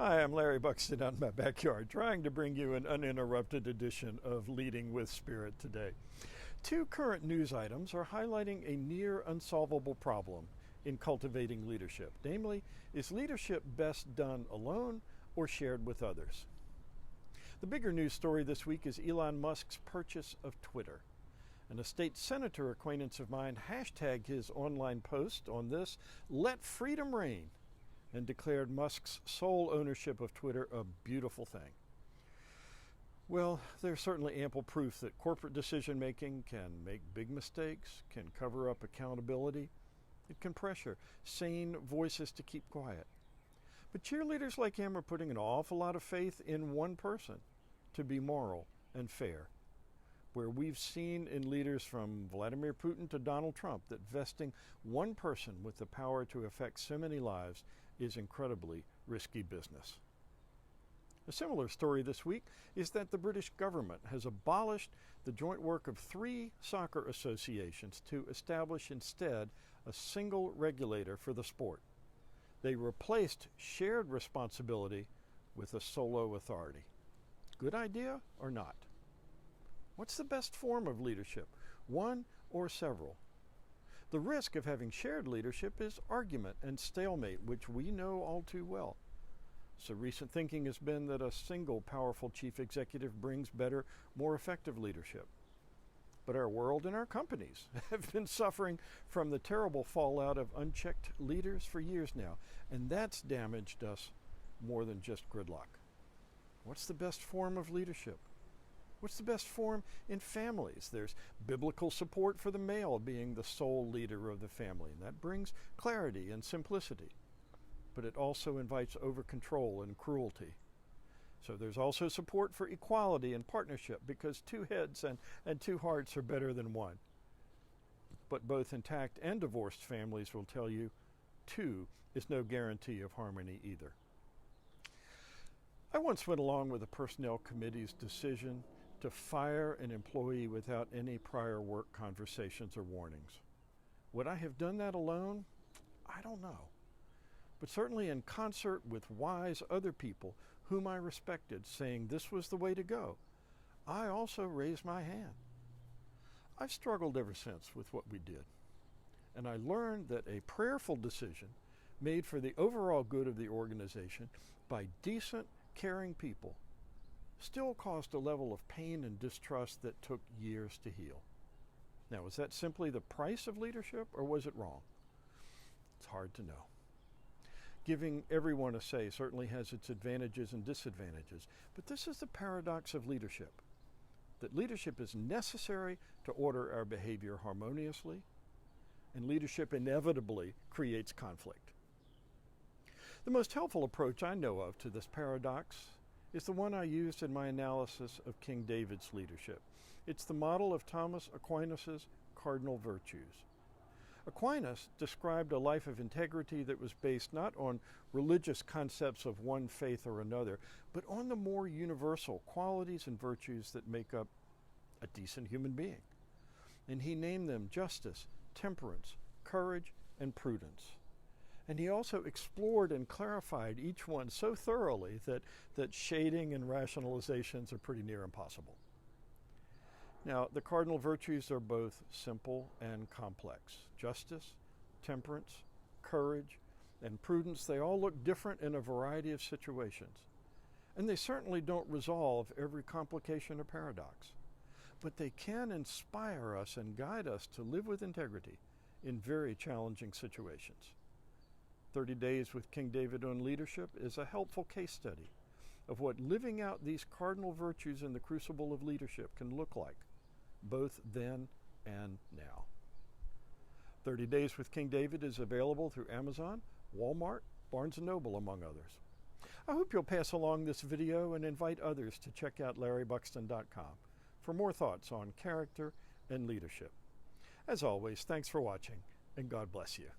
Hi, I'm Larry Buxton out in my backyard, trying to bring you an uninterrupted edition of Leading with Spirit today. Two current news items are highlighting a near unsolvable problem in cultivating leadership. Namely, is leadership best done alone or shared with others? The bigger news story this week is Elon Musk's purchase of Twitter. And a state senator acquaintance of mine hashtagged his online post on this, "Let freedom reign," and declared Musk's sole ownership of Twitter a beautiful thing. Well, there's certainly ample proof that corporate decision-making can make big mistakes, can cover up accountability. It can pressure sane voices to keep quiet. But cheerleaders like him are putting an awful lot of faith in one person to be moral and fair. Where we've seen in leaders from Vladimir Putin to Donald Trump that vesting one person with the power to affect so many lives is incredibly risky business. A similar story this week is that the British government has abolished the joint work of 3 soccer associations to establish instead a single regulator for the sport. They replaced shared responsibility with a solo authority. Good idea or not? What's the best form of leadership, one or several? The risk of having shared leadership is argument and stalemate, which we know all too well. So recent thinking has been that a single powerful chief executive brings better, more effective leadership. But our world and our companies have been suffering from the terrible fallout of unchecked leaders for years now, and that's damaged us more than just gridlock. What's the best form of leadership? What's the best form in families? There's biblical support for the male being the sole leader of the family, and that brings clarity and simplicity. But it also invites over-control and cruelty. So there's also support for equality and partnership, because 2 heads and 2 hearts are better than one. But both intact and divorced families will tell you 2 is no guarantee of harmony either. I once went along with a personnel committee's decision to fire an employee without any prior work conversations or warnings. Would I have done that alone? I don't know. But certainly in concert with wise other people whom I respected saying this was the way to go, I also raised my hand. I've struggled ever since with what we did. And I learned that a prayerful decision made for the overall good of the organization by decent, caring people still caused a level of pain and distrust that took years to heal. Now, was that simply the price of leadership, or was it wrong? It's hard to know. Giving everyone a say certainly has its advantages and disadvantages, but this is the paradox of leadership, that leadership is necessary to order our behavior harmoniously, and leadership inevitably creates conflict. The most helpful approach I know of to this paradox is the one I used in my analysis of King David's leadership. It's the model of Thomas Aquinas' cardinal virtues. Aquinas described a life of integrity that was based not on religious concepts of one faith or another, but on the more universal qualities and virtues that make up a decent human being. And he named them justice, temperance, courage, and prudence. And he also explored and clarified each one so thoroughly that shading and rationalizations are pretty near impossible. Now, the cardinal virtues are both simple and complex. Justice, temperance, courage, and prudence, they all look different in a variety of situations. And they certainly don't resolve every complication or paradox. But they can inspire us and guide us to live with integrity in very challenging situations. 30 Days with King David on Leadership is a helpful case study of what living out these cardinal virtues in the crucible of leadership can look like, both then and now. 30 Days with King David is available through Amazon, Walmart, Barnes & Noble, among others. I hope you'll pass along this video and invite others to check out LarryBuxton.com for more thoughts on character and leadership. As always, thanks for watching, and God bless you.